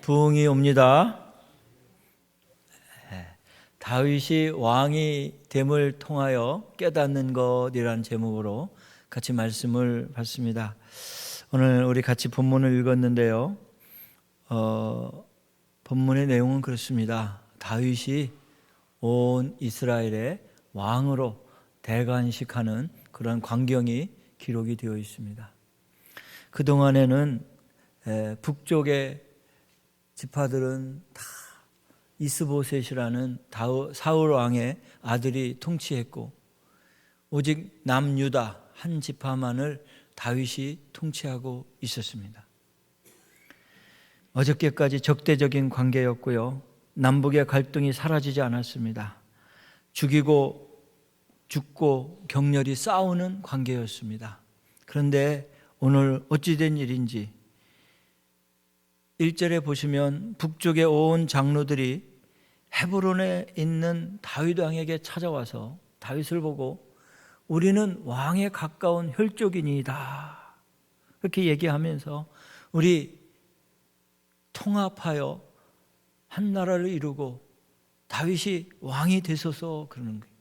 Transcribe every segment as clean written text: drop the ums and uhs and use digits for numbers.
부흥이 옵니다. 다윗이 왕이 됨을 통하여 깨닫는 것이라는 제목으로 같이 말씀을 봤습니다. 오늘 우리 같이 본문을 읽었는데요. 본문의 내용은 그렇습니다. 다윗이 온 이스라엘의 왕으로 대관식하는 그런 광경이 기록이 되어 있습니다. 그동안에는 북쪽의 지파들은 다 이스보셋이라는 사울 왕의 아들이 통치했고, 오직 남유다 한 지파만을 다윗이 통치하고 있었습니다. 어저께까지 적대적인 관계였고요, 남북의 갈등이 사라지지 않았습니다. 죽이고 죽고 격렬히 싸우는 관계였습니다. 그런데 오늘 어찌된 일인지 1절에 보시면 북쪽의 온 장로들이 헤브론에 있는 다윗 왕에게 찾아와서 다윗을 보고 우리는 왕에 가까운 혈족이니이다 그렇게 얘기하면서 우리 통합하여 한 나라를 이루고 다윗이 왕이 되소서 그러는 거예요.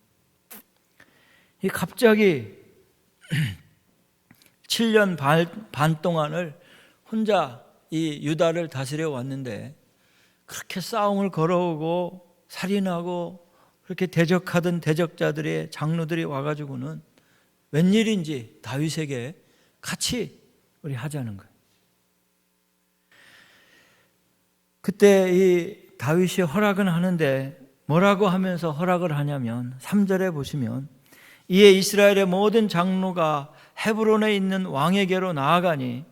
갑자기 7년 반 동안을 혼자 이 유다를 다스려 왔는데 그렇게 싸움을 걸어오고 살인하고 그렇게 대적하던 대적자들의 장로들이 와가지고는 웬일인지 다윗에게 같이 우리 하자는 거예요. 그때 이 다윗이 허락은 하는데 뭐라고 하면서 허락을 하냐면 3절에 보시면 이에 이스라엘의 모든 장로가 헤브론에 있는 왕에게로 나아가니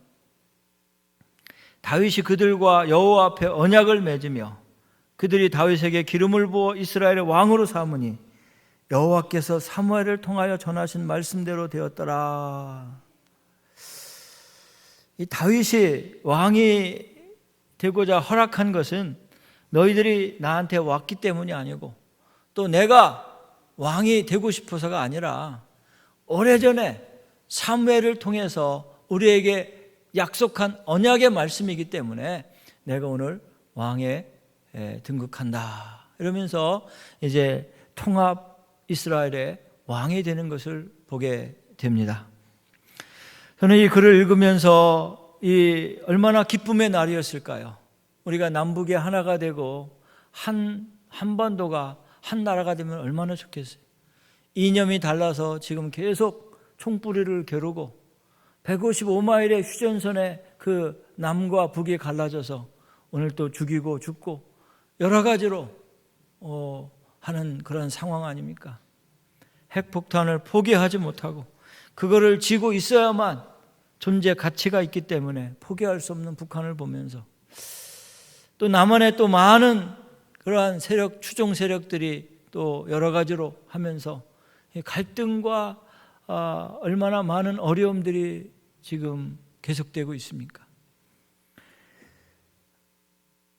다윗이 그들과 여호와 앞에 언약을 맺으며 그들이 다윗에게 기름을 부어 이스라엘의 왕으로 삼으니 여호와께서 사무엘을 통하여 전하신 말씀대로 되었더라. 이 다윗이 왕이 되고자 허락한 것은 너희들이 나한테 왔기 때문이 아니고 또 내가 왕이 되고 싶어서가 아니라 오래전에 사무엘을 통해서 우리에게 약속한 언약의 말씀이기 때문에 내가 오늘 왕에 등극한다 이러면서 이제 통합 이스라엘의 왕이 되는 것을 보게 됩니다. 저는 이 글을 읽으면서 이 얼마나 기쁨의 날이었을까요? 우리가 남북이 하나가 되고 한반도가 한 나라가 되면 얼마나 좋겠어요. 이념이 달라서 지금 계속 총뿌리를 겨루고 155마일의 휴전선에 그 남과 북이 갈라져서 오늘 또 죽이고 죽고 여러 가지로 하는 그런 상황 아닙니까? 핵폭탄을 포기하지 못하고 그거를 지고 있어야만 존재 가치가 있기 때문에 포기할 수 없는 북한을 보면서 또 남한에 또 많은 그러한 세력, 추종 세력들이 또 여러 가지로 하면서 갈등과 얼마나 많은 어려움들이 지금 계속되고 있습니까?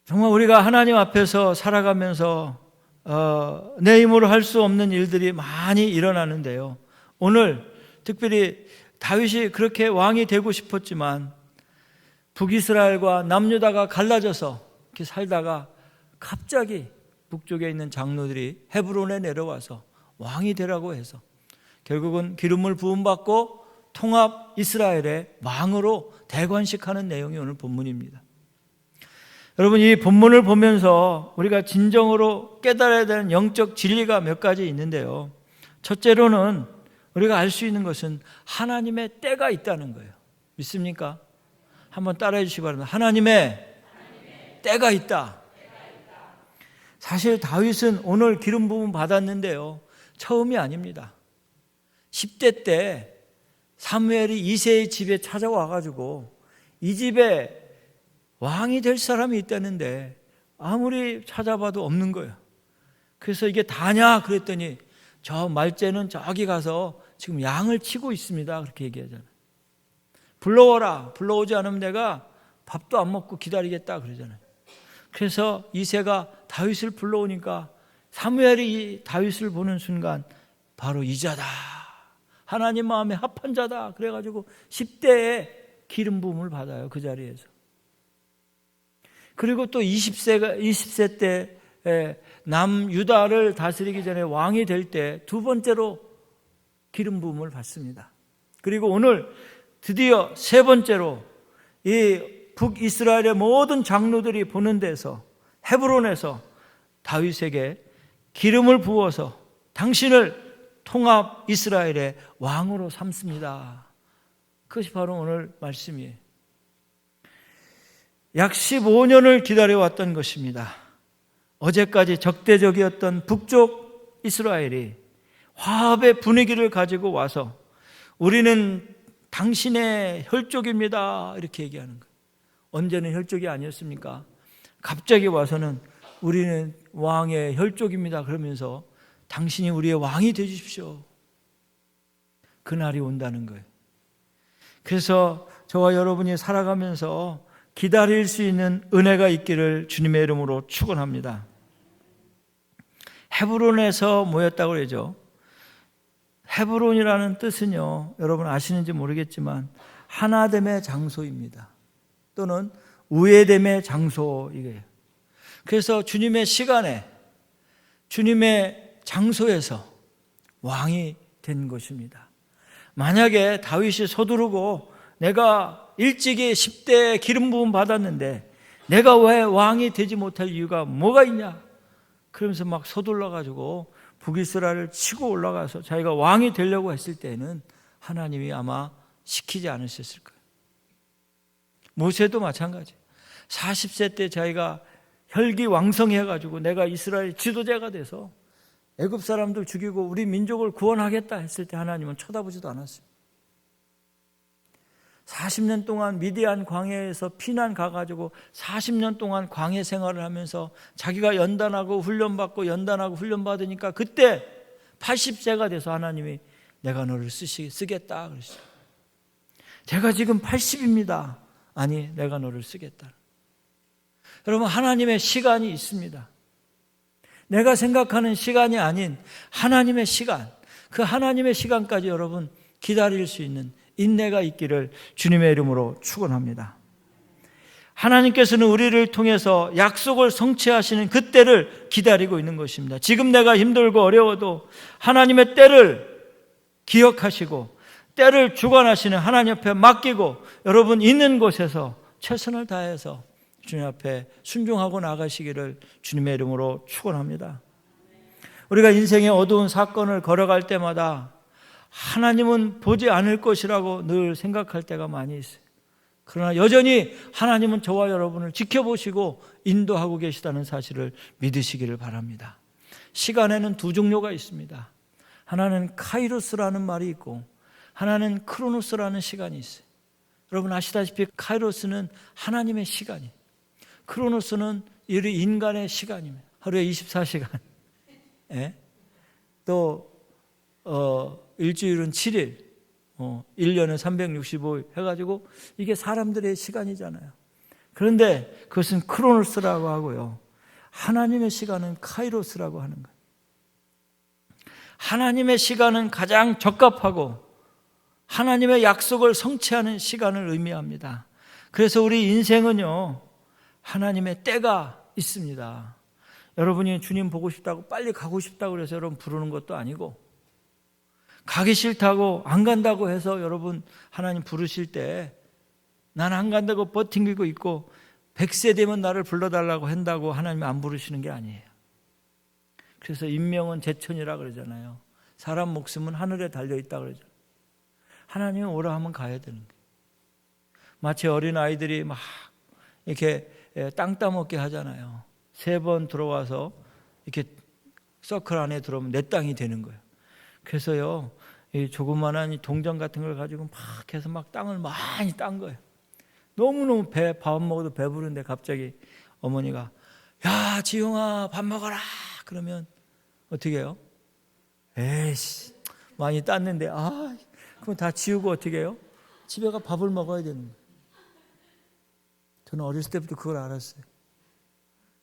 정말 우리가 하나님 앞에서 살아가면서 내 힘으로 할 수 없는 일들이 많이 일어나는데요. 오늘 특별히 다윗이 그렇게 왕이 되고 싶었지만 북이스라엘과 남유다가 갈라져서 이렇게 살다가 갑자기 북쪽에 있는 장로들이 헤브론에 내려와서 왕이 되라고 해서 결국은 기름을 부음받고 통합 이스라엘의 왕으로 대관식하는 내용이 오늘 본문입니다. 여러분, 이 본문을 보면서 우리가 진정으로 깨달아야 되는 영적 진리가 몇 가지 있는데요. 첫째로는 우리가 알 수 있는 것은 하나님의 때가 있다는 거예요. 믿습니까? 한번 따라해 주시기 바랍니다. 하나님의 때가 있다. 사실 다윗은 오늘 기름 부음 받았는데요, 처음이 아닙니다. 10대 때 사무엘이 이새의 집에 찾아와가지고 이 집에 왕이 될 사람이 있다는데 아무리 찾아봐도 없는 거예요. 그래서 이게 다냐 그랬더니 저 말째는 저기 가서 지금 양을 치고 있습니다 그렇게 얘기하잖아요. 불러오라, 불러오지 않으면 내가 밥도 안 먹고 기다리겠다 그러잖아요. 그래서 이새가 다윗을 불러오니까 사무엘이 다윗을 보는 순간 바로 이 자다, 하나님 마음에 합한 자다 그래가지고 10대에 기름 부음을 받아요. 그 자리에서. 그리고 또 20세 때 남유다를 다스리기 전에 왕이 될 때 두 번째로 기름 부음을 받습니다. 그리고 오늘 드디어 세 번째로 이 북이스라엘의 모든 장로들이 보는 데서 헤브론에서 다윗에게 기름을 부어서 당신을 통합 이스라엘의 왕으로 삼습니다. 그것이 바로 오늘 말씀이에요. 약 15년을 기다려왔던 것입니다. 어제까지 적대적이었던 북쪽 이스라엘이 화합의 분위기를 가지고 와서 우리는 당신의 혈족입니다 이렇게 얘기하는 거예요. 언제는 혈족이 아니었습니까? 갑자기 와서는 우리는 왕의 혈족입니다 그러면서 당신이 우리의 왕이 되주십시오. 그날이 온다는 거예요. 그래서 저와 여러분이 살아가면서 기다릴 수 있는 은혜가 있기를 주님의 이름으로 축원합니다. 헤브론에서 모였다고 그러죠. 헤브론이라는 뜻은요, 여러분 아시는지 모르겠지만 하나됨의 장소입니다. 또는 우애됨의 장소 이거예요. 그래서 주님의 시간에 주님의 장소에서 왕이 된 것입니다. 만약에 다윗이 서두르고 내가 일찍이 10대에 기름 부음 받았는데 내가 왜 왕이 되지 못할 이유가 뭐가 있냐? 그러면서 막 서둘러 가지고 북이스라엘을 치고 올라가서 자기가 왕이 되려고 했을 때는 하나님이 아마 시키지 않으셨을 거예요. 모세도 마찬가지예요. 40세 때 자기가 혈기왕성해 가지고 내가 이스라엘 지도자가 돼서 애굽 사람들 죽이고 우리 민족을 구원하겠다 했을 때 하나님은 쳐다보지도 않았어요. 40년 동안 미디안 광야에서 피난 가가지고 40년 동안 광야 생활을 하면서 자기가 연단하고 훈련받고 연단하고 훈련받으니까 그때 80세가 돼서 하나님이 내가 너를 쓰겠다 그랬어요. 제가 지금 80입니다. 아니 내가 너를 쓰겠다. 여러분 하나님의 시간이 있습니다. 내가 생각하는 시간이 아닌 하나님의 시간, 그 하나님의 시간까지 여러분 기다릴 수 있는 인내가 있기를 주님의 이름으로 축원합니다. 하나님께서는 우리를 통해서 약속을 성취하시는 그 때를 기다리고 있는 것입니다. 지금 내가 힘들고 어려워도 하나님의 때를 기억하시고 때를 주관하시는 하나님 앞에 맡기고 여러분 있는 곳에서 최선을 다해서 주님 앞에 순종하고 나가시기를 주님의 이름으로 축원합니다. 우리가 인생의 어두운 사건을 걸어갈 때마다 하나님은 보지 않을 것이라고 늘 생각할 때가 많이 있어요. 그러나 여전히 하나님은 저와 여러분을 지켜보시고 인도하고 계시다는 사실을 믿으시기를 바랍니다. 시간에는 두 종류가 있습니다. 하나는 카이로스라는 말이 있고 하나는 크로노스라는 시간이 있어요. 여러분 아시다시피 카이로스는 하나님의 시간이에요. 크로노스는 우리 인간의 시간입니다. 하루에 24시간. 예? 또 일주일은 7일, 1년은 365일 해가지고 이게 사람들의 시간이잖아요. 그런데 그것은 크로노스라고 하고요. 하나님의 시간은 카이로스라고 하는 거예요. 하나님의 시간은 가장 적합하고 하나님의 약속을 성취하는 시간을 의미합니다. 그래서 우리 인생은요, 하나님의 때가 있습니다. 여러분이 주님 보고 싶다고 빨리 가고 싶다고 그래서 여러분 부르는 것도 아니고 가기 싫다고 안 간다고 해서 여러분 하나님 부르실 때 난 안 간다고 버팅기고 있고 100세 되면 나를 불러달라고 한다고 하나님 안 부르시는 게 아니에요. 그래서 인명은 제천이라 그러잖아요. 사람 목숨은 하늘에 달려있다 그러죠. 하나님은 오라 하면 가야 되는 거예요. 마치 어린아이들이 막 이렇게 땅 따먹게 하잖아요. 3번 들어와서 이렇게 서클 안에 들어오면 내 땅이 되는 거예요. 그래서요, 이 조그만한 동전 같은 걸 가지고 막 해서 막 땅을 많이 딴 거예요. 너무너무 밥 먹어도 배부른데 갑자기 어머니가 야, 지용아 밥 먹어라. 그러면 어떻게 해요? 에이씨, 많이 땄는데 그럼 다 지우고 어떻게 해요? 집에 가 밥을 먹어야 되는 거예요. 저는 어렸을 때부터 그걸 알았어요.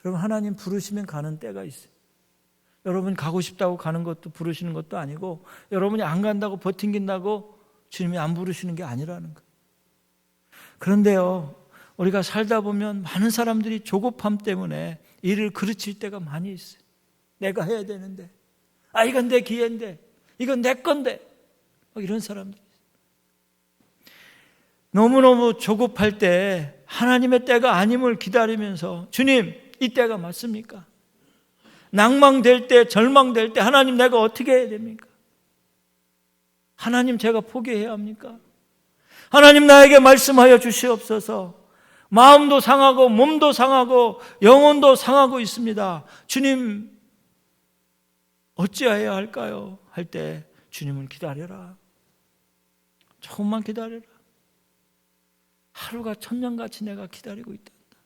여러분 하나님 부르시면 가는 때가 있어요. 여러분 가고 싶다고 가는 것도 부르시는 것도 아니고 여러분이 안 간다고 버팅긴다고 주님이 안 부르시는 게 아니라는 거예요. 그런데요, 우리가 살다 보면 많은 사람들이 조급함 때문에 일을 그르칠 때가 많이 있어요. 내가 해야 되는데, 이건 내 기회인데, 이건 내 건데, 이런 사람들이 있어요. 너무너무 조급할 때 하나님의 때가 아님을 기다리면서, 주님, 이 때가 맞습니까? 낭망될 때, 절망될 때 하나님 내가 어떻게 해야 됩니까? 하나님 제가 포기해야 합니까? 하나님 나에게 말씀하여 주시옵소서. 마음도 상하고 몸도 상하고 영혼도 상하고 있습니다. 주님 어찌해야 할까요? 할 때 주님을 기다려라. 조금만 기다려라. 하루가 천년같이 내가 기다리고 있단다.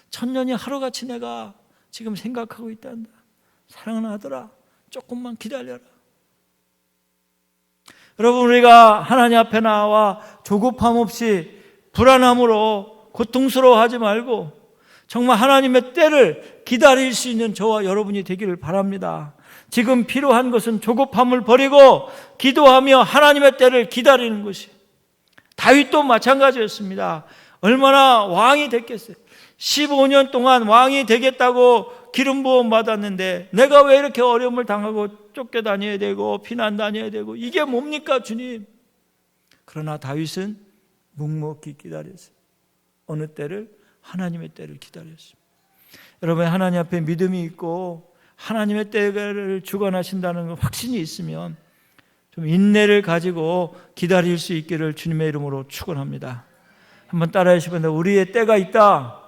천년이 하루같이 내가 지금 생각하고 있단다. 사랑하는 아들아, 조금만 기다려라. 여러분, 우리가 하나님 앞에 나와 조급함 없이 불안함으로 고통스러워하지 말고 정말 하나님의 때를 기다릴 수 있는 저와 여러분이 되기를 바랍니다. 지금 필요한 것은 조급함을 버리고 기도하며 하나님의 때를 기다리는 것이. 다윗도 마찬가지였습니다. 얼마나 왕이 됐겠어요. 15년 동안 왕이 되겠다고 기름 부음 받았는데 내가 왜 이렇게 어려움을 당하고 쫓겨다녀야 되고 피난 다녀야 되고 이게 뭡니까 주님? 그러나 다윗은 묵묵히 기다렸어요. 어느 때를? 하나님의 때를 기다렸습니다. 여러분, 하나님 앞에 믿음이 있고 하나님의 때를 주관하신다는 확신이 있으면 좀 인내를 가지고 기다릴 수 있기를 주님의 이름으로 축원합니다. 한번 따라해 주시면, 우리의 때가 있다.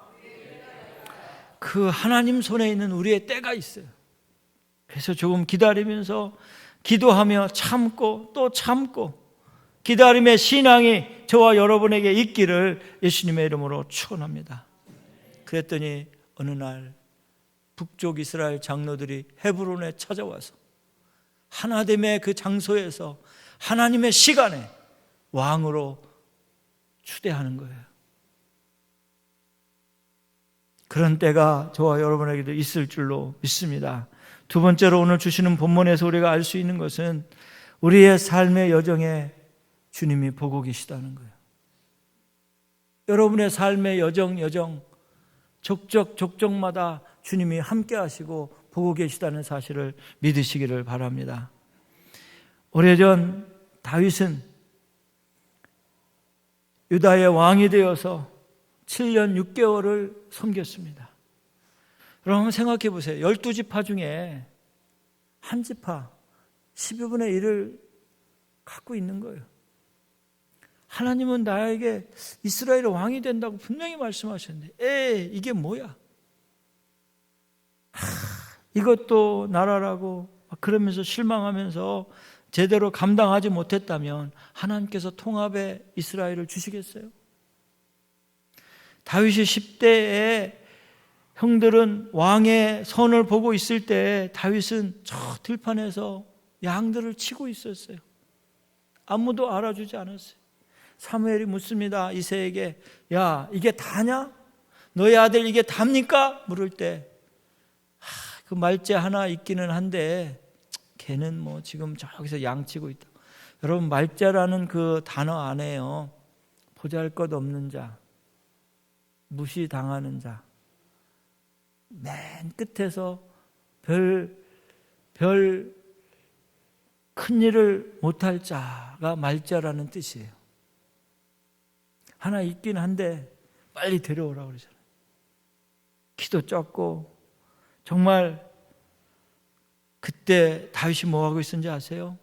그 하나님 손에 있는 우리의 때가 있어요. 그래서 조금 기다리면서 기도하며 참고 또 참고 기다림의 신앙이 저와 여러분에게 있기를 예수님의 이름으로 축원합니다. 그랬더니 어느 날 북쪽 이스라엘 장로들이 헤브론에 찾아와서 하나됨의 그 장소에서 하나님의 시간에 왕으로 추대하는 거예요. 그런 때가 저와 여러분에게도 있을 줄로 믿습니다. 두 번째로 오늘 주시는 본문에서 우리가 알 수 있는 것은 우리의 삶의 여정에 주님이 보고 계시다는 거예요. 여러분의 삶의 여정 족적마다 주님이 함께 하시고 보고 계시다는 사실을 믿으시기를 바랍니다. 오래전 다윗은 유다의 왕이 되어서 7년 6개월을 섬겼습니다. 여러분 생각해 보세요. 12지파 중에 한 지파 12분의 1을 갖고 있는 거예요. 하나님은 나에게 이스라엘의 왕이 된다고 분명히 말씀하셨는데 이게 뭐야? 이것도 나라라고 그러면서 실망하면서 제대로 감당하지 못했다면 하나님께서 통합의 이스라엘을 주시겠어요? 다윗이 10대에 형들은 왕의 선을 보고 있을 때 다윗은 저 들판에서 양들을 치고 있었어요. 아무도 알아주지 않았어요. 사무엘이 묻습니다. 이새에게, 야, 이게 다냐? 너희 아들 이게 답니까? 물을 때 그 말째 하나 있기는 한데 걔는 뭐 지금 저기서 양치고 있다. 여러분, 말자라는 그 단어 안에요, 보잘것없는 자, 무시당하는 자, 맨 끝에서 별 큰 일을 못할 자가 말자라는 뜻이에요. 하나 있긴 한데 빨리 데려오라고 그러잖아요. 키도 작고. 정말 그때 다윗이 뭐하고 있었는지 아세요?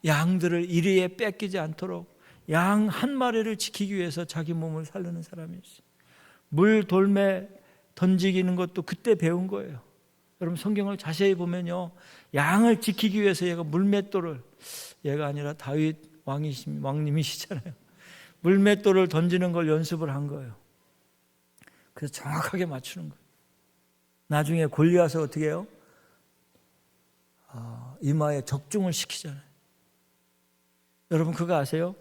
양들을 이리에 뺏기지 않도록 양 한 마리를 지키기 위해서 자기 몸을 살르는 사람이었어요. 물 돌매 던지기는 것도 그때 배운 거예요. 여러분 성경을 자세히 보면요, 양을 지키기 위해서 얘가 물맷돌을, 얘가 아니라 다윗 왕님이시잖아요. 물맷돌을 던지는 걸 연습을 한 거예요. 그래서 정확하게 맞추는 거예요. 나중에 골리앗을 어떻게 해요? 이마에 적중을 시키잖아요. 여러분 그거 아세요?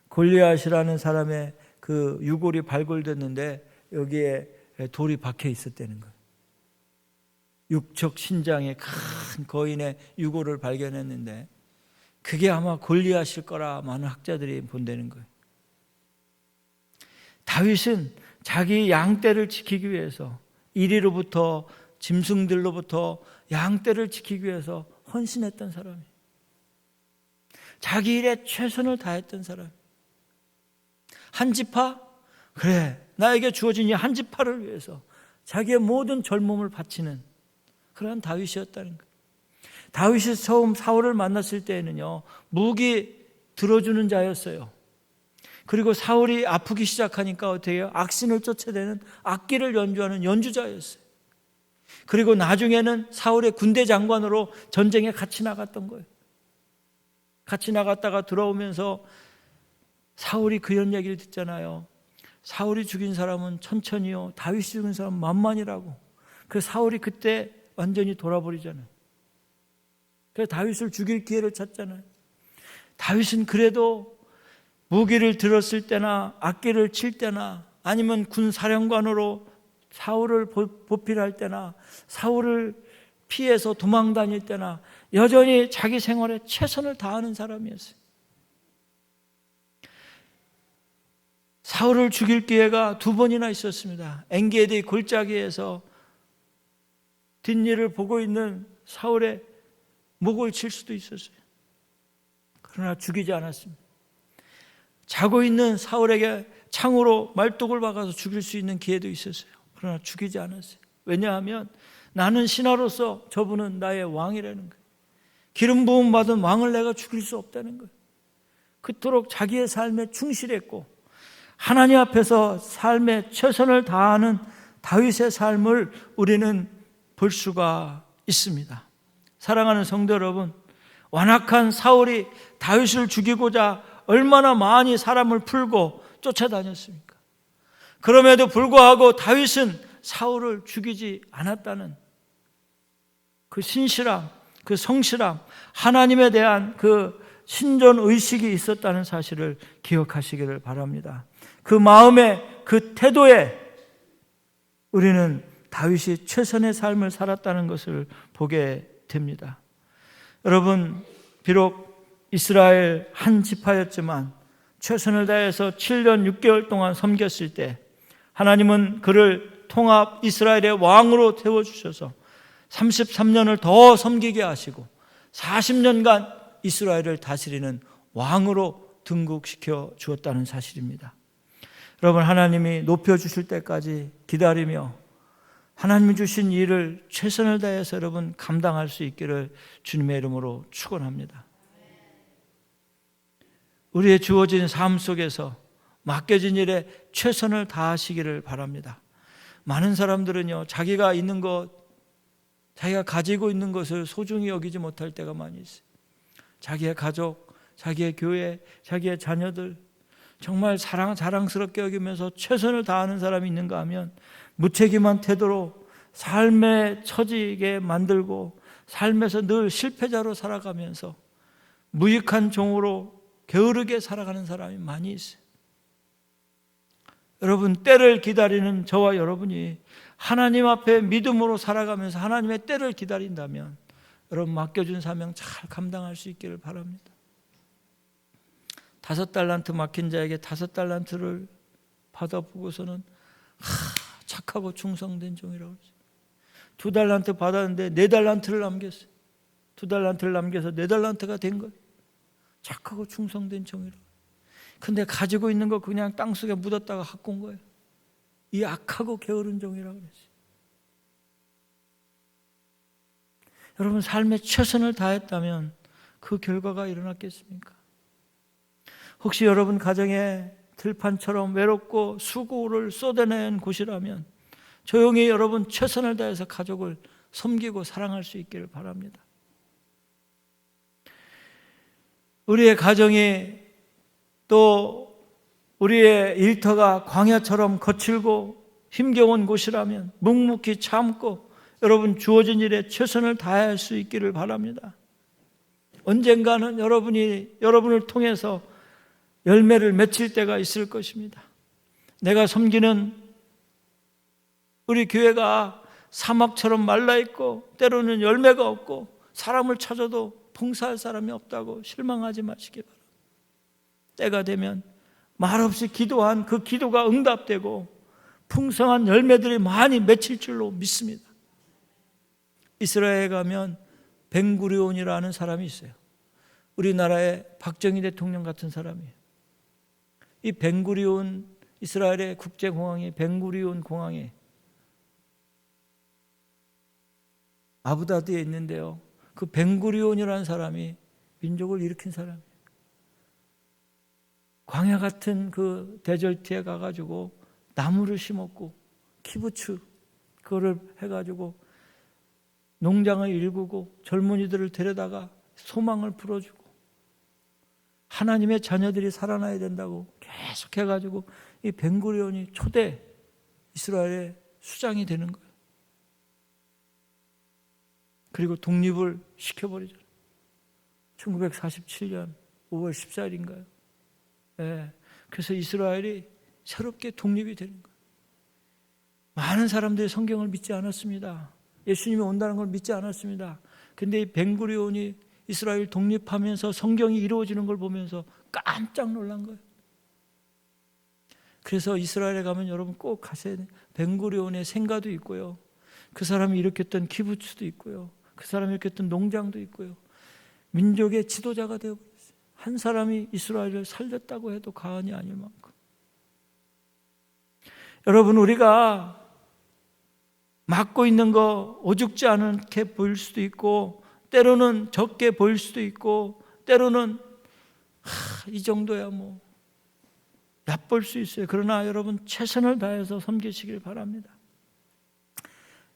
골리앗이라는 사람의 그 유골이 발굴됐는데 여기에 돌이 박혀 있었다는 거예요. 육척 신장의 큰 거인의 유골을 발견했는데 그게 아마 골리앗일 거라 많은 학자들이 본다는 거예요. 다윗은 자기 양떼를 지키기 위해서, 이리로부터 짐승들로부터 양떼를 지키기 위해서 헌신했던 사람이에요. 자기 일에 최선을 다했던 사람. 한 지파? 그래, 나에게 주어진 이 한 지파를 위해서 자기의 모든 젊음을 바치는 그러한 다윗이었다는 거예요. 다윗이 처음 사울을 만났을 때에는요, 무기 들어주는 자였어요. 그리고 사울이 아프기 시작하니까 어떻게 해요? 악신을 쫓아내는 악기를 연주하는 연주자였어요. 그리고 나중에는 사울의 군대 장관으로 전쟁에 같이 나갔던 거예요. 같이 나갔다가 들어오면서 사울이 그런 얘기를 듣잖아요. 사울이 죽인 사람은 천천히요, 다윗이 죽인 사람은 만만이라고. 그 사울이 그때 완전히 돌아버리잖아요. 그래서 다윗을 죽일 기회를 찾잖아요. 다윗은 그래도 무기를 들었을 때나 악기를 칠 때나 아니면 군사령관으로 사울을 보필할 때나 사울을 피해서 도망 다닐 때나 여전히 자기 생활에 최선을 다하는 사람이었어요. 사울을 죽일 기회가 2번이나 있었습니다. 엔게디 골짜기에서 뒷일을 보고 있는 사울의 목을 칠 수도 있었어요. 그러나 죽이지 않았습니다. 자고 있는 사울에게 창으로 말뚝을 박아서 죽일 수 있는 기회도 있었어요. 그러나 죽이지 않았어요. 왜냐하면 나는 신하로서 저분은 나의 왕이라는 거예요. 기름 부음 받은 왕을 내가 죽일 수 없다는 거예요. 그토록 자기의 삶에 충실했고 하나님 앞에서 삶에 최선을 다하는 다윗의 삶을 우리는 볼 수가 있습니다. 사랑하는 성도 여러분, 완악한 사울이 다윗을 죽이고자 얼마나 많이 사람을 풀고 쫓아다녔습니까? 그럼에도 불구하고 다윗은 사울을 죽이지 않았다는 그 신실함, 그 성실함, 하나님에 대한 그 신존 의식이 있었다는 사실을 기억하시기를 바랍니다. 그 마음에, 그 태도에 우리는 다윗이 최선의 삶을 살았다는 것을 보게 됩니다. 여러분, 비록 이스라엘 한 지파였지만 최선을 다해서 7년 6개월 동안 섬겼을 때 하나님은 그를 통합 이스라엘의 왕으로 세워주셔서 33년을 더 섬기게 하시고 40년간 이스라엘을 다스리는 왕으로 등극시켜 주었다는 사실입니다. 여러분, 하나님이 높여주실 때까지 기다리며 하나님이 주신 일을 최선을 다해서 여러분 감당할 수 있기를 주님의 이름으로 축원합니다. 우리의 주어진 삶 속에서 맡겨진 일에 최선을 다하시기를 바랍니다. 많은 사람들은요, 자기가 있는 것, 자기가 가지고 있는 것을 소중히 여기지 못할 때가 많이 있어요. 자기의 가족, 자기의 교회, 자기의 자녀들 정말 자랑스럽게 여기면서 최선을 다하는 사람이 있는가 하면 무책임한 태도로 삶에 처지게 만들고 삶에서 늘 실패자로 살아가면서 무익한 종으로 게으르게 살아가는 사람이 많이 있어요. 여러분, 때를 기다리는 저와 여러분이 하나님 앞에 믿음으로 살아가면서 하나님의 때를 기다린다면 여러분 맡겨준 사명 잘 감당할 수 있기를 바랍니다. 5달란트 맡긴 자에게 5달란트를 받아보고서는 착하고 충성된 종이라고 그러죠. 2달란트 받았는데 4달란트를 남겼어요. 2달란트를 남겨서 4달란트가 된 거예요. 착하고 충성된 종이라고. 근데 가지고 있는 거 그냥 땅속에 묻었다가 갖고 온 거예요. 이 악하고 게으른 종이라고 그랬어요. 여러분, 삶에 최선을 다했다면 그 결과가 일어났겠습니까? 혹시 여러분 가정에 들판처럼 외롭고 수고를 쏟아낸 곳이라면 조용히 여러분 최선을 다해서 가족을 섬기고 사랑할 수 있기를 바랍니다. 우리의 가정이 또 우리의 일터가 광야처럼 거칠고 힘겨운 곳이라면 묵묵히 참고 여러분 주어진 일에 최선을 다할 수 있기를 바랍니다. 언젠가는 여러분을 통해서 열매를 맺힐 때가 있을 것입니다. 내가 섬기는 우리 교회가 사막처럼 말라있고 때로는 열매가 없고 사람을 찾아도 봉사할 사람이 없다고 실망하지 마시기 바랍니다. 때가 되면 말없이 기도한 그 기도가 응답되고 풍성한 열매들이 많이 맺힐 줄로 믿습니다. 이스라엘에 가면 벤구리온이라는 사람이 있어요. 우리나라의 박정희 대통령 같은 사람이에요. 이 벤구리온, 이스라엘의 국제공항이 벤구리온 공항에 아부다비에 있는데요. 그 벤구리온이라는 사람이 민족을 일으킨 사람이에요. 광야 같은 그 데절트에 가가지고 나무를 심었고 키부츠 그거를 해가지고 농장을 일구고 젊은이들을 데려다가 소망을 불어주고 하나님의 자녀들이 살아나야 된다고 계속 해가지고 이 벤구리온이 초대 이스라엘의 수장이 되는 거예요. 그리고 독립을 시켜버리죠. 1947년 5월 14일인가요? 네. 그래서 이스라엘이 새롭게 독립이 되는 거예요. 많은 사람들이 성경을 믿지 않았습니다. 예수님이 온다는 걸 믿지 않았습니다. 근데 이 벤구리온이 이스라엘 독립하면서 성경이 이루어지는 걸 보면서 깜짝 놀란 거예요. 그래서 이스라엘에 가면 여러분 꼭 가셔야 돼요. 벤구리온의 생가도 있고요. 그 사람이 일으켰던 키부츠도 있고요. 그 사람이 일으켰던 농장도 있고요. 민족의 지도자가 되어버렸어요. 한 사람이 이스라엘을 살렸다고 해도 과언이 아닐 만큼. 여러분, 우리가 맡고 있는 거 오죽지 않게 보일 수도 있고 때로는 적게 보일 수도 있고 때로는 이 정도야 뭐 얕볼 수 있어요. 그러나 여러분 최선을 다해서 섬기시길 바랍니다.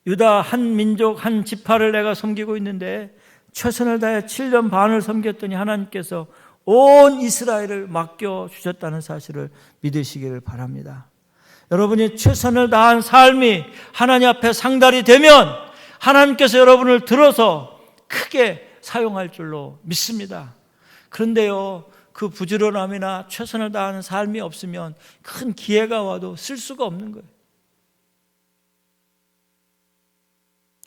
유다 한 민족 한 지파를 내가 섬기고 있는데 최선을 다해 7년 반을 섬겼더니 하나님께서 온 이스라엘을 맡겨주셨다는 사실을 믿으시기를 바랍니다. 여러분이 최선을 다한 삶이 하나님 앞에 상달이 되면 하나님께서 여러분을 들어서 크게 사용할 줄로 믿습니다. 그런데요, 그 부지런함이나 최선을 다하는 삶이 없으면 큰 기회가 와도 쓸 수가 없는 거예요.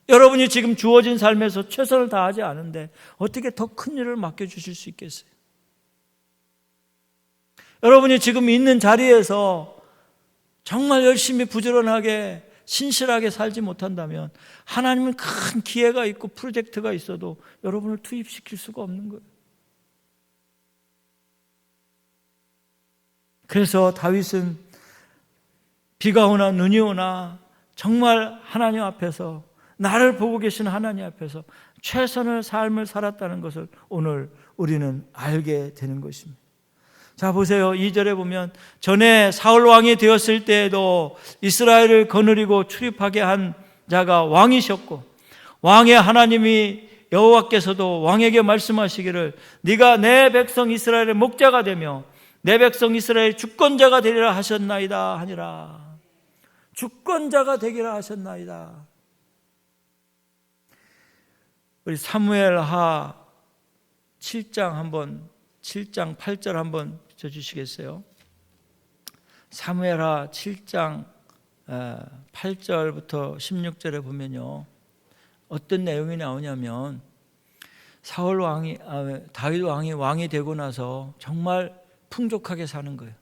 여러분이 지금 주어진 삶에서 최선을 다하지 않은데 어떻게 더 큰 일을 맡겨주실 수 있겠어요? 여러분이 지금 있는 자리에서 정말 열심히 부지런하게 신실하게 살지 못한다면 하나님은 큰 기회가 있고 프로젝트가 있어도 여러분을 투입시킬 수가 없는 거예요. 그래서 다윗은 비가 오나 눈이 오나 정말 하나님 앞에서 나를 보고 계신 하나님 앞에서 최선의 삶을 살았다는 것을 오늘 우리는 알게 되는 것입니다. 자, 보세요. 2절에 보면 전에 사울 왕이 되었을 때에도 이스라엘을 거느리고 출입하게 한 자가 왕이셨고 왕의 하나님이 여호와께서도 왕에게 말씀하시기를 네가 내 백성 이스라엘의 목자가 되며 내 백성 이스라엘 주권자가 되리라 하셨나이다 하니라. 주권자가 되기라 하셨나이다. 우리 사무엘하 7장 8절 한번 비춰주시겠어요? 사무엘하 7장 8절부터 16절에 보면요, 어떤 내용이 나오냐면 다윗 왕이 되고 나서 정말 풍족하게 사는 거예요.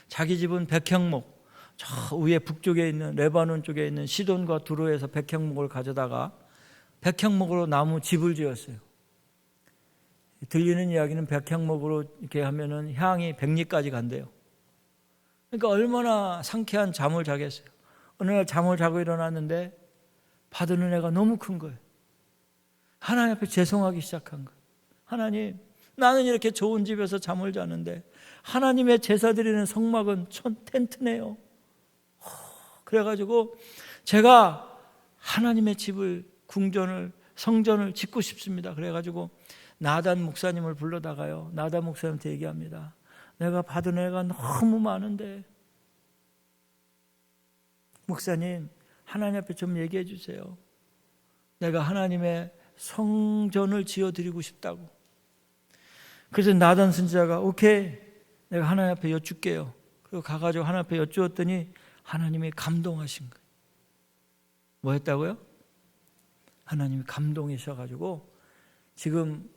자기 집은 백향목, 저 위에 북쪽에 있는 레바논 쪽에 있는 시돈과 두로에서 백향목을 가져다가 백향목으로 나무 집을 지었어요. 들리는 이야기는 백향목으로 이렇게 하면은 향이 100리까지 간대요. 그러니까 얼마나 상쾌한 잠을 자겠어요. 어느 날 잠을 자고 일어났는데 받은 은혜가 너무 큰 거예요. 하나님 앞에 죄송하기 시작한 거예요. 하나님, 나는 이렇게 좋은 집에서 잠을 자는데 하나님의 제사 드리는 성막은 텐트네요. 그래가지고 제가 하나님의 집을 성전을 짓고 싶습니다. 그래가지고 나단 목사님을 불러다가요, 나단 목사님한테 얘기합니다. 내가 받은 은혜가 너무 많은데 목사님, 하나님 앞에 좀 얘기해 주세요. 내가 하나님의 성전을 지어드리고 싶다고. 그래서 나단 선지자가 오케이, 내가 하나님 앞에 여쭐게요. 그리고 가가지고 하나님 앞에 여쭈었더니 하나님이 감동하신 거예요. 뭐 했다고요? 하나님이 감동이셔가지고 지금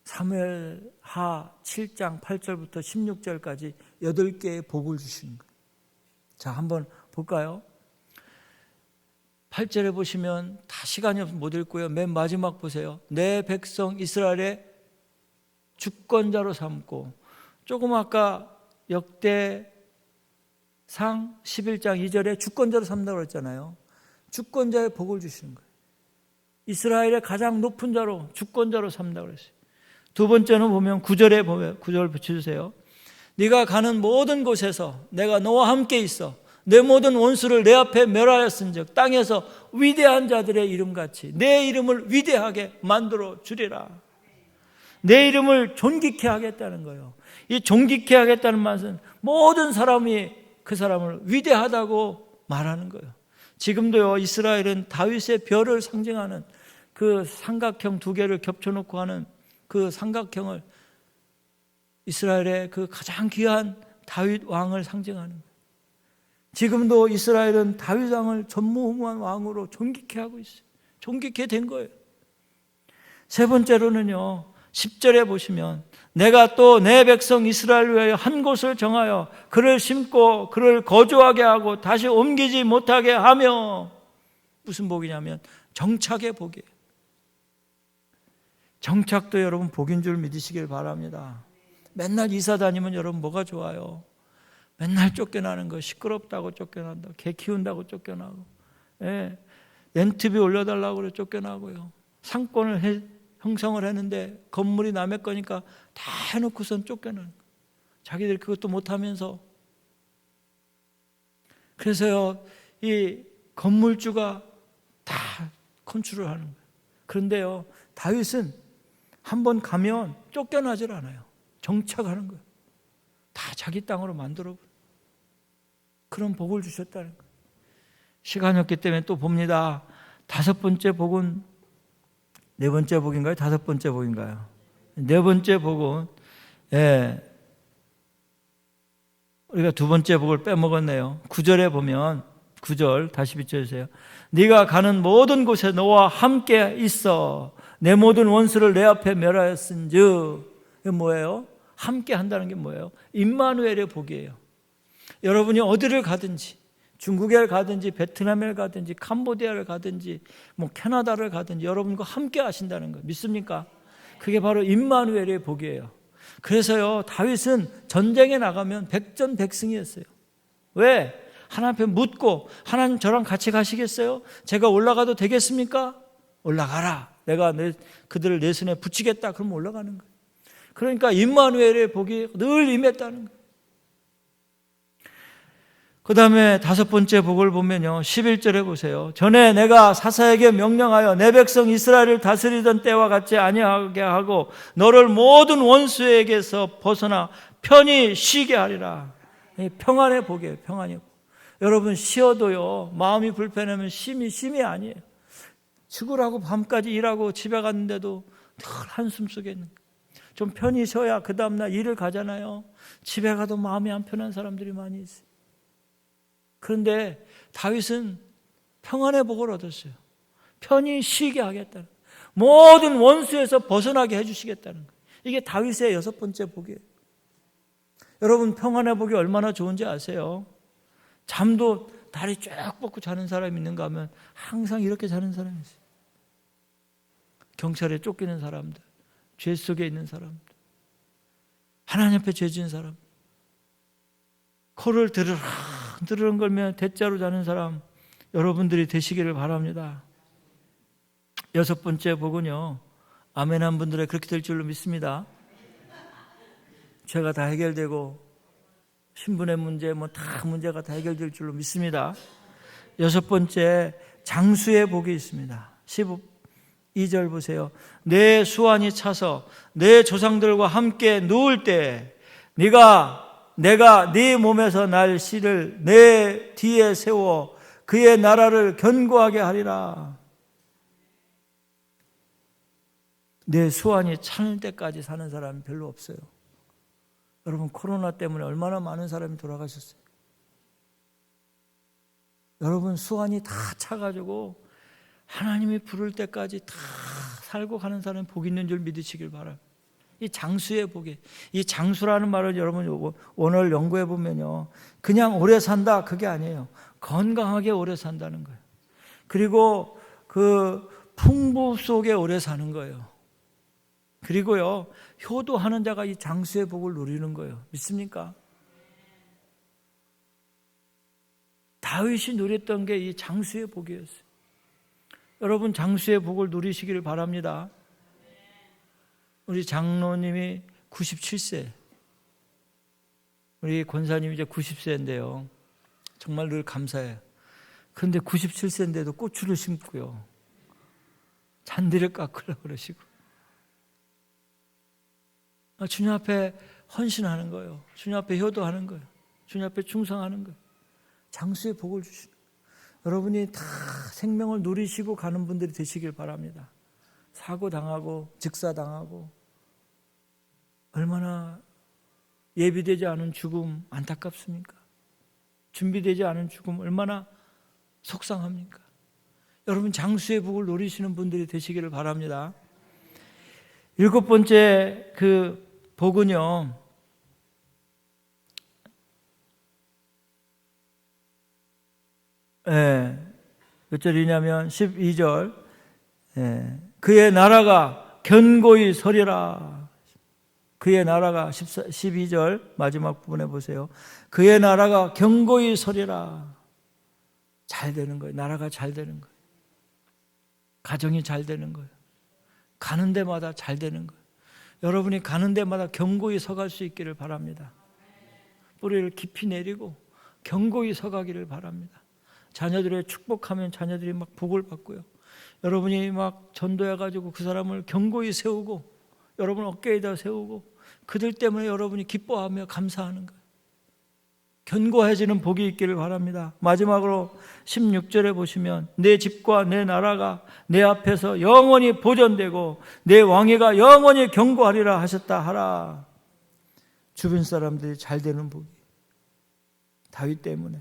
사무엘하 7장 8절부터 16절까지 8개의 복을 주시는 거예요. 자, 한번 볼까요? 8절에 보시면 다 시간이 없어서 못 읽고요. 맨 마지막 보세요. 내 백성 이스라엘의 주권자로 삼고, 조금 아까 역대상 11장 2절에 주권자로 삼다고 했잖아요. 주권자의 복을 주시는 거예요. 이스라엘의 가장 높은 자로 주권자로 삼다고 했어요. 두 번째는 보면 9절에 보면 9절 붙여주세요. 네가 가는 모든 곳에서 내가 너와 함께 있어 내 모든 원수를 내 앞에 멸하였은즉 땅에서 위대한 자들의 이름같이 내 이름을 위대하게 만들어 주리라. 내 이름을 존귀케 하겠다는 거예요. 이 존귀케 하겠다는 말은 모든 사람이 그 사람을 위대하다고 말하는 거예요. 지금도요, 이스라엘은 다윗의 별을 상징하는 그 삼각형 2개를 겹쳐놓고 하는 그 삼각형을 이스라엘의 그 가장 귀한 다윗 왕을 상징하는 거예요. 지금도 이스라엘은 다윗 왕을 전무후무한 왕으로 존귀케 하고 있어요. 존귀케 된 거예요. 세 번째로는요, 10절에 보시면 내가 또 내 백성 이스라엘 위하여 한 곳을 정하여 그를 심고 그를 거주하게 하고 다시 옮기지 못하게 하며, 무슨 복이냐면 정착의 복이에요. 정착도 여러분 복인 줄 믿으시길 바랍니다. 맨날 이사 다니면 여러분 뭐가 좋아요? 맨날 쫓겨나는 거, 시끄럽다고 쫓겨난다, 개 키운다고 쫓겨나고, 렌트비 올려달라고 그래 쫓겨나고요. 상권을 형성을 했는데 건물이 남의 거니까 다 해놓고선 쫓겨나는 거예요. 자기들 그것도 못하면서. 그래서요, 이 건물주가 다 컨트롤 하는 거예요. 그런데요, 다윗은 한번 가면 쫓겨나질 않아요. 정착하는 거예요. 다 자기 땅으로 만들어 그런 복을 주셨다는 거예요. 시간이 없기 때문에 또 봅니다. 5번째 복은, 4번째 복인가요? 5번째 복인가요? 4번째 복은, 우리가 2번째 복을 빼먹었네요. 9절에 보면, 9절 다시 비춰주세요. 네가 가는 모든 곳에 너와 함께 있어 내 모든 원수를 내 앞에 멸하였은즉. 이게 뭐예요? 함께 한다는 게 뭐예요? 임마누엘의 복이에요. 여러분이 어디를 가든지, 중국에 가든지 베트남에 가든지 캄보디아를 가든지 뭐 캐나다를 가든지 여러분과 함께 하신다는 거 믿습니까? 그게 바로 임마누엘의 복이에요. 그래서요, 다윗은 전쟁에 나가면 백전백승이었어요. 왜? 하나님 앞에 묻고, 하나님 저랑 같이 가시겠어요? 제가 올라가도 되겠습니까? 올라가라. 내가 그들을 내 손에 붙이겠다. 그러면 올라가는 거예요. 그러니까 임마누엘의 복이 늘 임했다는 거예요. 그 다음에 5번째 복을 보면요, 11절에 보세요. 전에 내가 사사에게 명령하여 내 백성 이스라엘을 다스리던 때와 같이 아니하게 하고 너를 모든 원수에게서 벗어나 편히 쉬게 하리라. 평안의 복이에요. 평안의 복. 여러분, 쉬어도요, 마음이 불편하면 쉼이 아니에요. 죽으라고 밤까지 일하고 집에 갔는데도 늘 한숨 속에 있는 거예요. 좀 편히 쉬어야 그 다음날 일을 가잖아요. 집에 가도 마음이 안 편한 사람들이 많이 있어요. 그런데 다윗은 평안의 복을 얻었어요. 편히 쉬게 하겠다는 거예요. 모든 원수에서 벗어나게 해주시겠다는 거예요. 이게 다윗의 6번째 복이에요. 여러분, 평안의 복이 얼마나 좋은지 아세요? 잠도 다리 쭉 뻗고 자는 사람이 있는가 하면 항상 이렇게 자는 사람이 있어요. 경찰에 쫓기는 사람들, 죄 속에 있는 사람들, 하나님 앞에 죄 지은 사람, 코를 드르렁 걸며 대자로 자는 사람, 여러분들이 되시기를 바랍니다. 6번째 복은요, 아멘한 분들의 그렇게 될 줄로 믿습니다. 죄가 다 해결되고 신분의 문제, 다 문제가 다 해결될 줄로 믿습니다. 6번째, 장수의 복이 있습니다. 12절 보세요. 내 수완이 차서 내 조상들과 함께 누울 때 내가 네 몸에서 날 씨를 내 뒤에 세워 그의 나라를 견고하게 하리라. 내 수완이 차는 때까지 사는 사람이 별로 없어요. 여러분, 코로나 때문에 얼마나 많은 사람이 돌아가셨어요. 여러분, 수완이 다 차가지고 하나님이 부를 때까지 다 살고 가는 사람이 복 있는 줄 믿으시길 바랍니다. 이 장수의 복이. 이 장수라는 말을 여러분 오늘 연구해 보면요, 그냥 오래 산다 그게 아니에요. 건강하게 오래 산다는 거예요. 그리고 그 풍부 속에 오래 사는 거예요. 그리고요, 효도하는 자가 이 장수의 복을 누리는 거예요. 믿습니까? 다윗이 누렸던 게 이 장수의 복이었어요. 여러분, 장수의 복을 누리시기를 바랍니다. 우리 장로님이 97세, 우리 권사님이 이제 90세인데요. 정말 늘 감사해요. 그런데 97세인데도 고추를 심고요, 잔디를 깎으려고 그러시고, 주님 앞에 헌신하는 거예요. 주님 앞에 효도하는 거예요. 주님 앞에 충성하는 거예요. 장수의 복을 주시는 거예요. 여러분이 다 생명을 누리시고 가는 분들이 되시길 바랍니다. 사고 당하고 직사 당하고, 얼마나 예비되지 않은 죽음 안타깝습니까? 준비되지 않은 죽음 얼마나 속상합니까? 여러분, 장수의 복을 누리시는 분들이 되시기를 바랍니다. 7번째 그 복은요, 몇 절이냐면 12절, 그의 나라가 견고히 서리라. 그의 나라가 12절 마지막 부분에 보세요. 그의 나라가 견고히 서리라. 잘 되는 거예요. 나라가 잘 되는 거예요. 가정이 잘 되는 거예요. 가는 데마다 잘 되는 거예요. 여러분이 가는 데마다 견고히 서갈 수 있기를 바랍니다. 뿌리를 깊이 내리고 견고히 서가기를 바랍니다. 자녀들의 축복하면 자녀들이 막 복을 받고요. 여러분이 막 전도해가지고 그 사람을 견고히 세우고, 여러분 어깨에다 세우고, 그들 때문에 여러분이 기뻐하며 감사하는 거예요. 견고해지는 복이 있기를 바랍니다. 마지막으로 16절에 보시면, 내 집과 내 나라가 내 앞에서 영원히 보존되고 내 왕위가 영원히 견고하리라 하셨다 하라. 주변 사람들이 잘 되는 복이 다윗 때문에.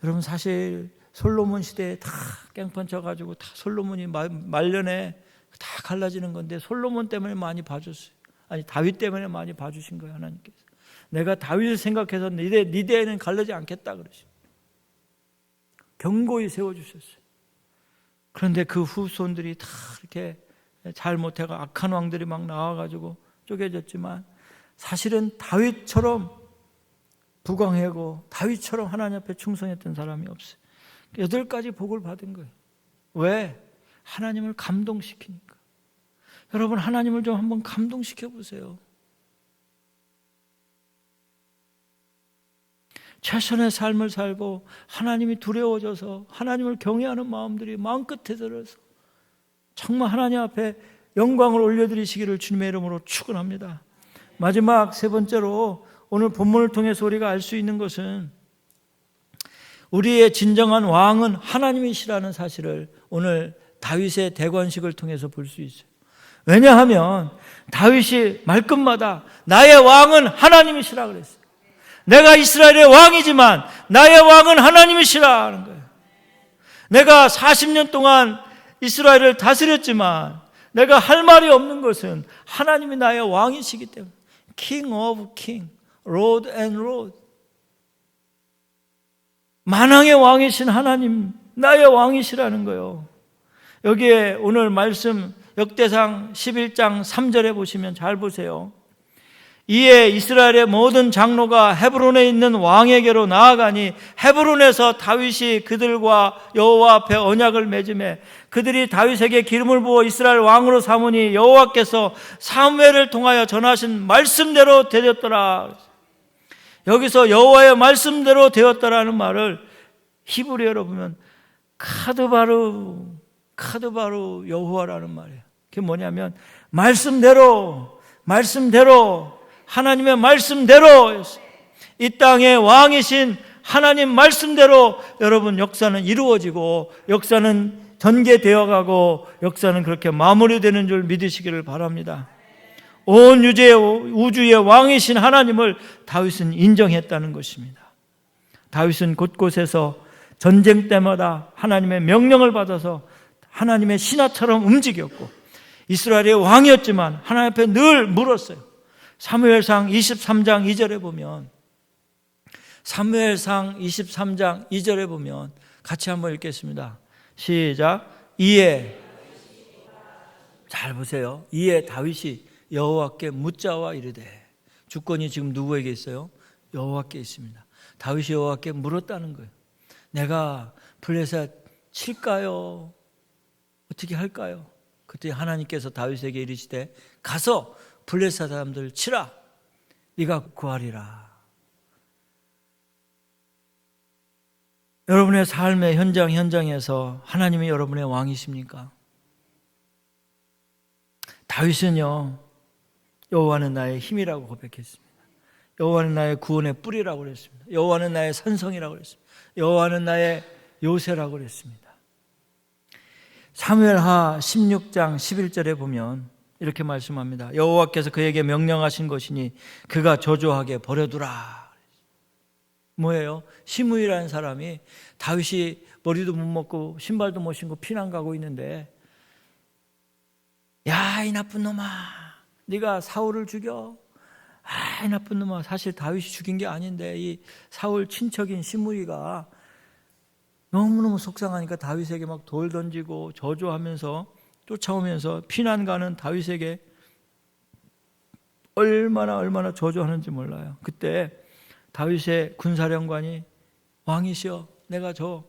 여러분, 사실 솔로몬 시대에 다 깽판 쳐가지고 다 솔로몬이 말년에 다 갈라지는 건데, 솔로몬 때문에 많이 봐줬어요. 아니, 다윗 때문에 많이 봐주신 거예요. 하나님께서 내가 다윗을 생각해서 네 대에는 갈라지 않겠다 그러시고 견고히 세워주셨어요. 그런데 그 후손들이 다 이렇게 잘못해가 악한 왕들이 막 나와가지고 쪼개졌지만, 사실은 다윗처럼 부강하고 다윗처럼 하나님 앞에 충성했던 사람이 없어요. 8가지 복을 받은 거예요. 왜? 하나님을 감동시키니까. 여러분, 하나님을 좀 한번 감동시켜 보세요. 최선의 삶을 살고 하나님이 두려워져서 하나님을 경외하는 마음들이 마음끝에 들어서 정말 하나님 앞에 영광을 올려드리시기를 주님의 이름으로 축원합니다. 마지막 3번째로 오늘 본문을 통해서 우리가 알 수 있는 것은, 우리의 진정한 왕은 하나님이시라는 사실을 오늘 다윗의 대관식을 통해서 볼 수 있어요. 왜냐하면 다윗이 말끝마다 나의 왕은 하나님이시라 그랬어요. 내가 이스라엘의 왕이지만 나의 왕은 하나님이시라 하는 거예요. 내가 40년 동안 이스라엘을 다스렸지만 내가 할 말이 없는 것은 하나님이 나의 왕이시기 때문에. King of King, Lord and Lord. 만왕의 왕이신 하나님, 나의 왕이시라는 거예요. 여기에 오늘 말씀 역대상 11장 3절에 보시면 잘 보세요. 이에 이스라엘의 모든 장로가 헤브론에 있는 왕에게로 나아가니 헤브론에서 다윗이 그들과 여호와 앞에 언약을 맺음에 그들이 다윗에게 기름을 부어 이스라엘 왕으로 삼으니 여호와께서 사무엘을 통하여 전하신 말씀대로 되었더라. 여기서 여호와의 말씀대로 되었더라는 말을 히브리어로 보면 카드바루 여호와라는 말이에요. 그게 뭐냐면 말씀대로 하나님의 말씀대로 이 땅의 왕이신 하나님 말씀대로 여러분 역사는 이루어지고 역사는 전개되어 가고 역사는 그렇게 마무리되는 줄 믿으시기를 바랍니다. 온 우주의 왕이신 하나님을 다윗은 인정했다는 것입니다. 다윗은 곳곳에서 전쟁 때마다 하나님의 명령을 받아서 하나님의 신하처럼 움직였고, 이스라엘의 왕이었지만 하나님 앞에 늘 물었어요. 사무엘상 23장 2절에 보면, 사무엘상 23장 2절에 보면 같이 한번 읽겠습니다. 시작. 이에, 잘 보세요. 이에 다윗이 여호와께 묻자와 이르되, 주권이 지금 누구에게 있어요? 여호와께 있습니다. 다윗이 여호와께 물었다는 거예요. 내가 블레셋 칠까요? 어떻게 할까요? 그때 하나님께서 다윗에게 이르시되, 가서 블레셋 사람들 치라. 네가 구하리라. 여러분의 삶의 현장에서 하나님이 여러분의 왕이십니까? 다윗은요, 여호와는 나의 힘이라고 고백했습니다. 여호와는 나의 구원의 뿌리라고 그랬습니다. 여호와는 나의 산성이라고 그랬습니다. 여호와는 나의 요새라고 그랬습니다. 사무엘하 16장 11절에 보면 이렇게 말씀합니다. 여호와께서 그에게 명령하신 것이니 그가 저주하게 버려두라. 뭐예요? 시므이라는 사람이 다윗이 머리도 못 먹고 신발도 못 신고 피난 가고 있는데, 야, 이 나쁜 놈아, 네가 사울을 죽여. 아, 이 나쁜 놈아. 사실 다윗이 죽인 게 아닌데 이 사울 친척인 시므이가 너무너무 속상하니까 다윗에게 막 돌 던지고 저주하면서 쫓아오면서 피난 가는 다윗에게 얼마나 저주하는지 몰라요. 그때 다윗의 군사령관이, 왕이시여, 내가 저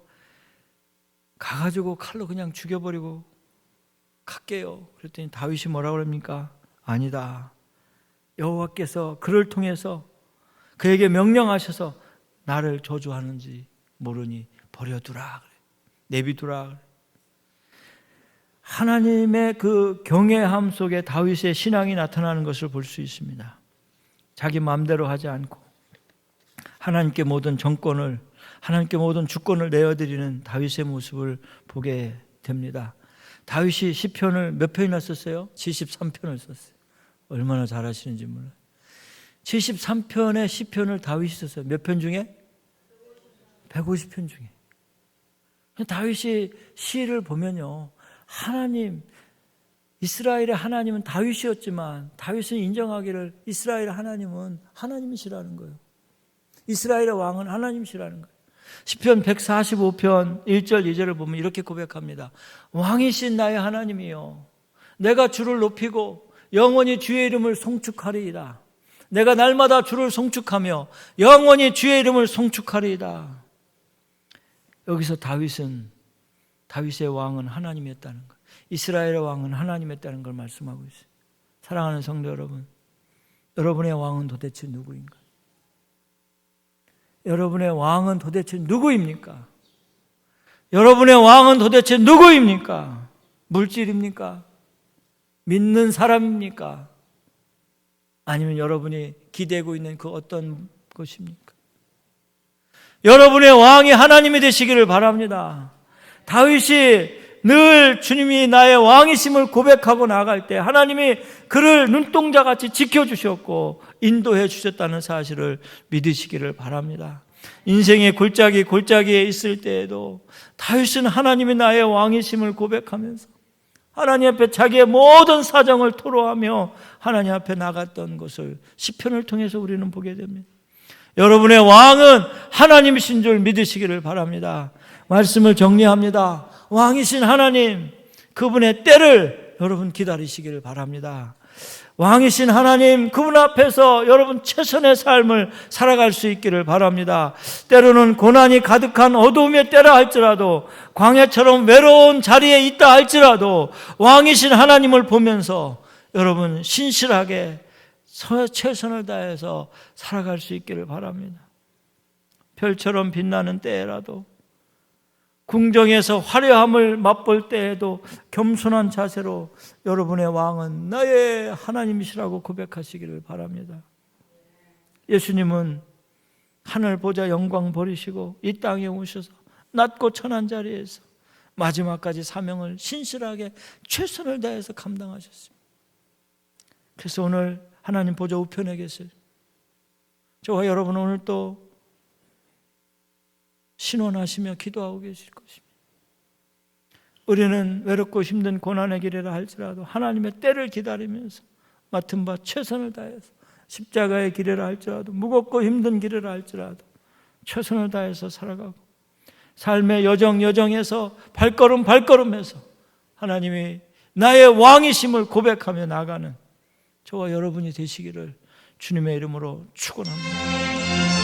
가가지고 칼로 그냥 죽여버리고 갈게요. 그랬더니 다윗이 뭐라고 그럽니까? 아니다. 여호와께서 그를 통해서 그에게 명령하셔서 나를 저주하는지 모르니 버려두라, 내비두라. 하나님의 그 경외함 속에 다윗의 신앙이 나타나는 것을 볼 수 있습니다. 자기 마음대로 하지 않고 하나님께 모든 정권을, 하나님께 모든 주권을 내어드리는 다윗의 모습을 보게 됩니다. 다윗이 시편을 몇 편이나 썼어요? 73편을 썼어요. 얼마나 잘하시는지 몰라요. 73편의 시편을 다윗이 썼어요. 몇 편 중에? 150편 중에. 다윗이 시를 보면요, 하나님, 이스라엘의 하나님은 다윗이었지만 다윗은 인정하기를 이스라엘의 하나님은 하나님이시라는 거예요. 이스라엘의 왕은 하나님이시라는 거예요. 시편 145편 1절 2절을 보면 이렇게 고백합니다. 왕이신 나의 하나님이요, 내가 주를 높이고 영원히 주의 이름을 송축하리이다. 내가 날마다 주를 송축하며 영원히 주의 이름을 송축하리이다. 여기서 다윗의 왕은 하나님이었다는 것, 이스라엘의 왕은 하나님이었다는 걸 말씀하고 있어요. 사랑하는 성도 여러분, 여러분의 왕은 도대체 누구인가? 여러분의 왕은 도대체 누구입니까? 여러분의 왕은 도대체 누구입니까? 물질입니까? 믿는 사람입니까? 아니면 여러분이 기대고 있는 그 어떤 것입니까? 여러분의 왕이 하나님이 되시기를 바랍니다. 다윗이 늘 주님이 나의 왕이심을 고백하고 나갈 때 하나님이 그를 눈동자같이 지켜주셨고 인도해 주셨다는 사실을 믿으시기를 바랍니다. 인생의 골짜기에 있을 때에도 다윗은 하나님이 나의 왕이심을 고백하면서 하나님 앞에 자기의 모든 사정을 토로하며 하나님 앞에 나갔던 것을 시편을 통해서 우리는 보게 됩니다. 여러분의 왕은 하나님이신 줄 믿으시기를 바랍니다. 말씀을 정리합니다. 왕이신 하나님, 그분의 때를 여러분 기다리시기를 바랍니다. 왕이신 하나님, 그분 앞에서 여러분 최선의 삶을 살아갈 수 있기를 바랍니다. 때로는 고난이 가득한 어두움의 때라 할지라도, 광야처럼 외로운 자리에 있다 할지라도 왕이신 하나님을 보면서 여러분 신실하게 최선을 다해서 살아갈 수 있기를 바랍니다. 별처럼 빛나는 때라도, 궁정에서 화려함을 맛볼 때에도 겸손한 자세로 여러분의 왕은 나의 하나님이시라고 고백하시기를 바랍니다. 예수님은 하늘 보좌 영광 버리시고 이 땅에 오셔서 낮고 천한 자리에서 마지막까지 사명을 신실하게 최선을 다해서 감당하셨습니다. 그래서 오늘 하나님 보좌 우편에 계세요. 저와 여러분 오늘 또 신원하시며 기도하고 계실 것입니다. 우리는 외롭고 힘든 고난의 길이라 할지라도 하나님의 때를 기다리면서 맡은 바 최선을 다해서, 십자가의 길이라 할지라도 무겁고 힘든 길이라 할지라도 최선을 다해서 살아가고, 삶의 여정에서 발걸음해서 하나님이 나의 왕이심을 고백하며 나가는 저와 여러분이 되시기를 주님의 이름으로 축원합니다.